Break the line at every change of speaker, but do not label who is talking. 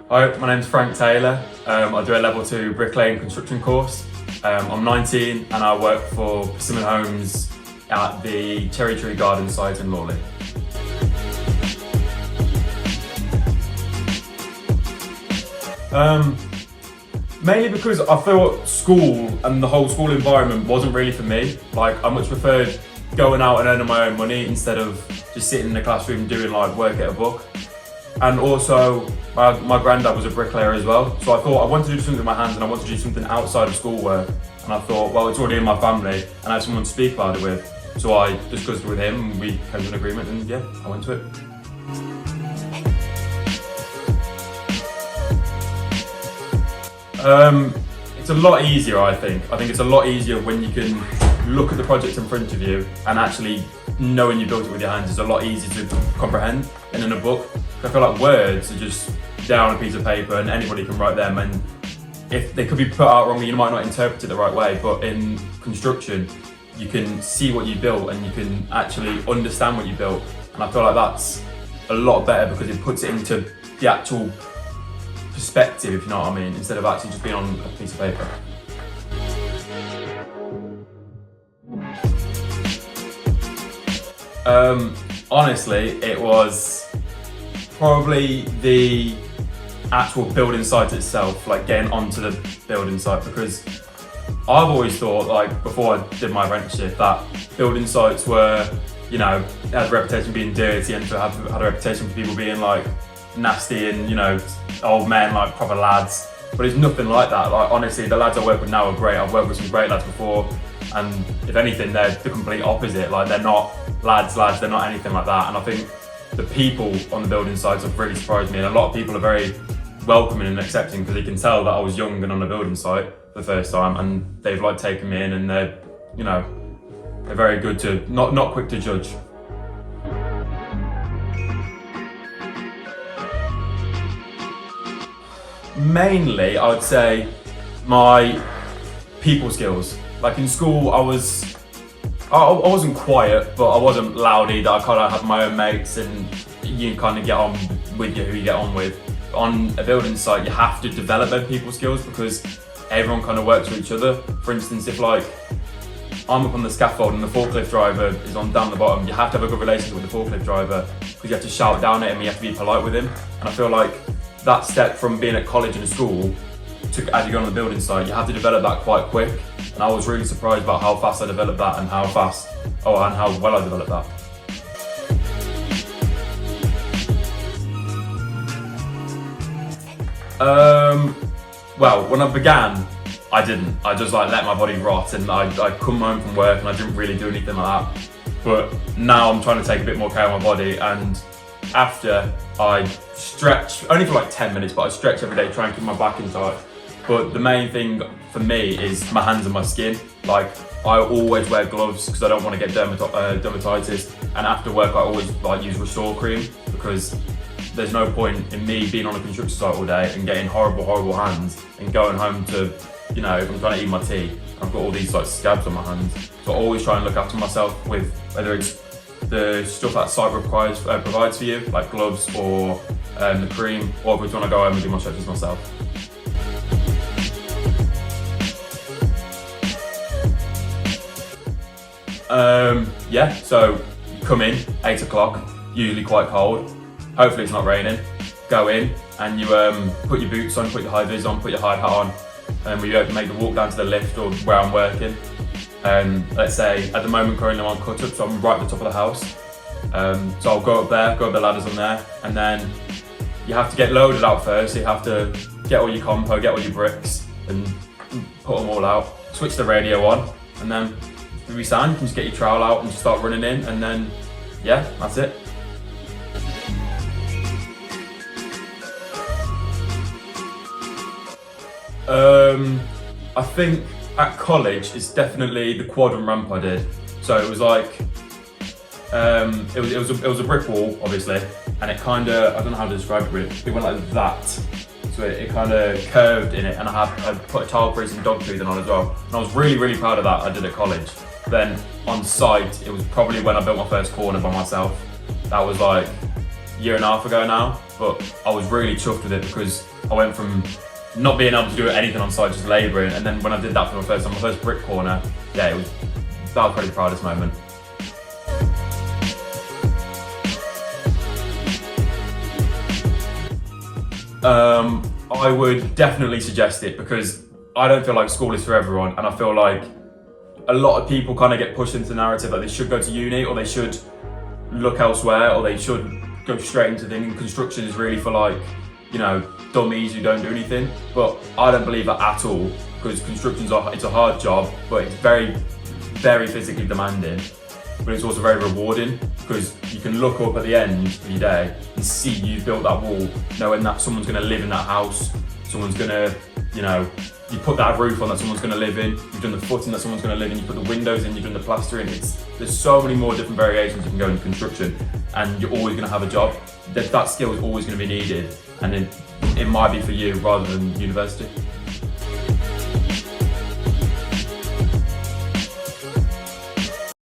Hi, my name's Frank Taylor. I do a level 2 bricklaying construction course. I'm 19 and I work for Persimmon Homes at the Cherry Tree Garden site in Lawley. Mainly because I thought school and the whole school environment wasn't really for me. Like, I much preferred going out and earning my own money instead of just sitting in the classroom doing like work at a book. And also, my granddad was a bricklayer as well, so I thought I wanted to do something with my hands and I wanted to do something outside of schoolwork. And I thought, well, it's already in my family and I have someone to speak about it with. So I discussed it with him and we came to an agreement and yeah, I went to it. It's a lot easier, I think. I think it's a lot easier when you can look at the project in front of you and actually knowing you built it with your hands is a lot easier to comprehend than in a book. I feel like words are just down on a piece of paper and anybody can write them, and if they could be put out wrongly, you might not interpret it the right way, but in construction, you can see what you built and you can actually understand what you built. And I feel like that's a lot better because it puts it into the actual perspective, if you know what I mean, instead of actually just being on a piece of paper. Honestly, it was probably the actual building site itself, like getting onto the building site, because I've always thought, like before I did my apprenticeship, that building sites were, you know, had a reputation of being dirty and had a reputation for people being like nasty and, you know, old men, like proper lads. But it's nothing like that. Like honestly, the lads I work with now are great. I've worked with some great lads before, and if anything, they're the complete opposite. Like they're not lads, they're not anything like that. And I think the people on the building sites have really surprised me, and a lot of people are very welcoming and accepting because they can tell that I was young and on a building site for the first time, and they've like taken me in, and they're, you know, they're very good to, not quick to judge. Mainly, I would say my people skills. Like in school, I wasn't quiet, but I wasn't loud either. I kind of had my own mates, and you kind of get on with who you get on with. On a building site, you have to develop those people skills because everyone kind of works with each other. For instance, if like I'm up on the scaffold and the forklift driver is on down the bottom, you have to have a good relationship with the forklift driver because you have to shout down at him and you have to be polite with him. And I feel like that step from being at college and school to as you go on the building site, you have to develop that quite quick. And I was really surprised about how fast I developed that and how well I developed that. Well, when I began, I didn't. I just like let my body rot, and I'd come home from work and I didn't really do anything like that. But now I'm trying to take a bit more care of my body, and after I stretch, only for like 10 minutes, but I stretch every day, try and keep my back in tight. But the main thing for me is my hands and my skin. Like I always wear gloves because I don't want to get dermatitis, and after work I always like use Restore cream because there's no point in me being on a construction site all day and getting horrible hands and going home to, you know, if I'm trying to eat my tea, I've got all these like scabs on my hands. So I always try and look after myself with whether it's the stuff that site provides for you, like gloves or the cream, or if we want to go home and do my stretches myself. Yeah, so you come in 8 o'clock, usually quite cold. Hopefully it's not raining. Go in and you put your boots on, put your high vis on, put your hard hat on, and we make the walk down to the lift or where I'm working. Let's say at the moment currently I'm on cut up, so I'm right at the top of the house. So I'll go up the ladders on there, and then you have to get loaded out first. So you have to get all your compo, get all your bricks, and put them all out. Switch the radio on, and then if you sound, you can just get your trowel out and just start running in, and then yeah, that's it. I think at college it's definitely the quadrant ramp I did. So it was like it was a brick wall, obviously, and it kind of, I don't know how to describe it, but it went like that. So it kind of curved in it, and I put a tile crease and dog toothing on as well. And I was really proud of that. I did at college. Then on site, it was probably when I built my first corner by myself. That was like a year and a half ago now. but I was really chuffed with it because I went from not being able to do anything on site, just labouring, and then when I did that for my first time, my first brick corner, yeah, that was probably the proudest moment. I would definitely suggest it because I don't feel like school is for everyone, and I feel like a lot of people kind of get pushed into the narrative that they should go to uni or they should look elsewhere or they should go straight into things. Construction is really for like, you know, dummies who don't do anything, but I don't believe that at all because it's a hard job, but it's very, very physically demanding, but it's also very rewarding because you can look up at the end of your day and see you built that wall, knowing that someone's going to live in that house, someone's going to, you know, you put that roof on that someone's going to live in, you've done the footing that someone's going to live in, you put the windows in, you've done the plastering. There's so many more different variations you can go in construction, and you're always going to have a job. That skill is always going to be needed, and it might be for you rather than university.